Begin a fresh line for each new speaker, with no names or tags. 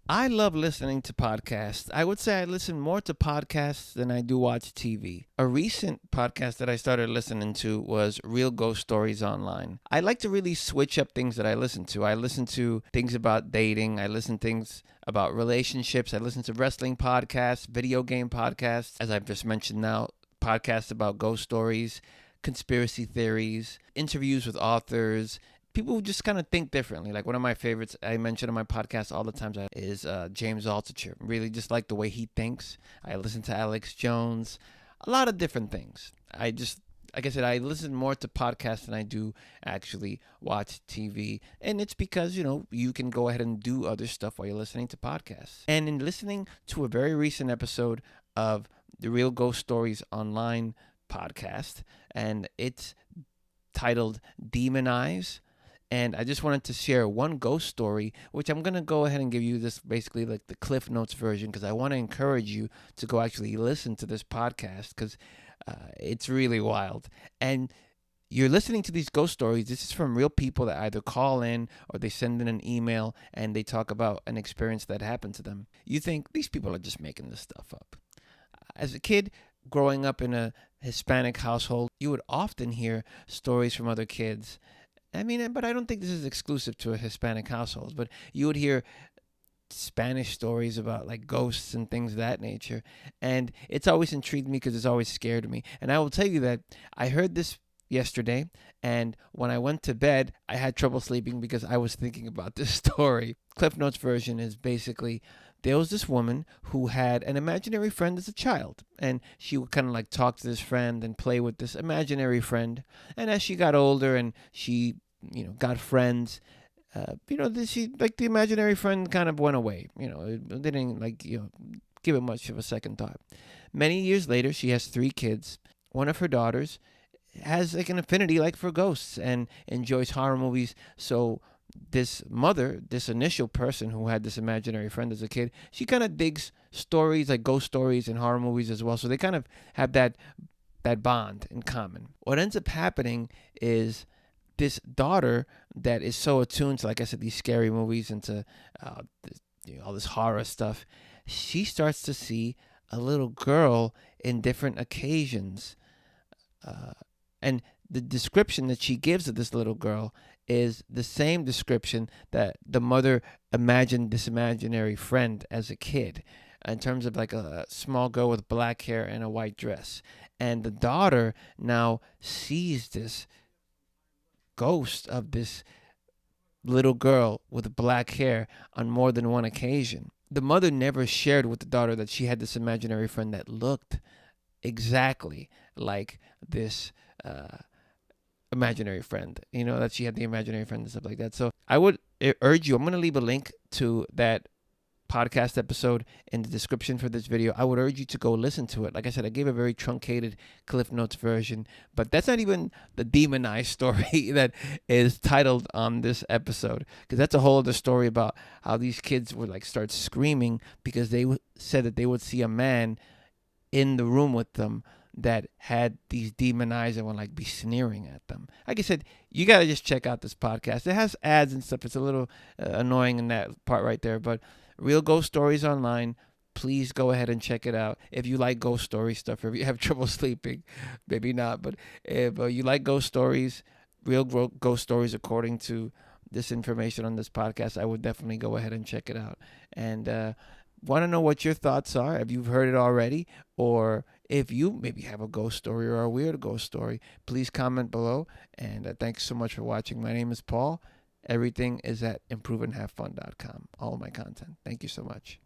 I love listening to podcasts. I would say I listen more to podcasts than I do watch TV. A recent podcast that I started listening to was Real Ghost Stories Online. I like to really switch up things that I listen to. I listen to things about dating, I listen to things about relationships, I listen to wrestling podcasts, video game podcasts, as I've just mentioned now, podcasts about ghost stories, conspiracy theories, interviews with authors, people who just kind of think differently. Like one of my favorites I mention on my podcast all the time is James Altucher. Really just like the way he thinks. I listen to Alex Jones, a lot of different things. Like I said, I listen more to podcasts than I do actually watch TV. And it's because, you can go ahead and do other stuff while you're listening to podcasts. And in listening to a very recent episode of the Real Ghost Stories Online podcast, and it's titled Demon Eyes, and I just wanted to share one ghost story, which I'm going to go ahead and give you this basically like the Cliff Notes version because I want to encourage you to go actually listen to this podcast because it's really wild. And you're listening to these ghost stories. This is from real people that either call in or they send in an email and they talk about an experience that happened to them. You think these people are just making this stuff up. As a kid, growing up in a Hispanic household, you would often hear stories from other kids. I mean, but I don't think this is exclusive to a Hispanic household. But you would hear Spanish stories about like ghosts and things of that nature. And it's always intrigued me because it's always scared me. And I will tell you that I heard this yesterday. And when I went to bed, I had trouble sleeping because I was thinking about this story. Cliff Notes version is basically there was this woman who had an imaginary friend as a child. And she would kind of like talk to this friend and play with this imaginary friend. And as she got older and she, got friends, she like the imaginary friend kind of went away. They didn't like give it much of a second thought. Many years later, she has three kids. One of her daughters has like an affinity like for ghosts and enjoys horror movies. So this mother, this initial person who had this imaginary friend as a kid, she kind of digs stories like ghost stories and horror movies as well. So they kind of have that bond in common. What ends up happening is this daughter that is so attuned to, like I said, these scary movies and to all this horror stuff, she starts to see a little girl in different occasions. Uh, and the description that she gives of this little girl is the same description that the mother imagined this imaginary friend as a kid, in terms of like a small girl with black hair and a white dress. And the daughter now sees this ghost of this little girl with black hair on more than one occasion. The mother never shared with the daughter that she had this imaginary friend that looked exactly like this imaginary friend, that she had the imaginary friend and stuff like that. So I would urge you, I'm going to leave a link to that podcast episode in the description for this video. I would urge you to go listen to it. Like I said, I gave a very truncated Cliff Notes version, but that's not even the Demon Eye story that is titled on this episode, because that's a whole other story about how these kids would like start screaming because they said that they would see a man in the room with them that had these demon eyes and would like be sneering at them. Like I said, you gotta just check out this podcast. It has ads and stuff. It's a little annoying in that part right there, but Real Ghost Stories Online. Please go ahead and check it out. If you like ghost story stuff, or if you have trouble sleeping, maybe not. But if you like ghost stories, ghost stories according to this information on this podcast, I would definitely go ahead and check it out. And want to know what your thoughts are, if you've heard it already, or if you maybe have a ghost story or a weird ghost story, please comment below. And thanks so much for watching. My name is Paul. Everything is at improveandhavefun.com. All of my content. Thank you so much.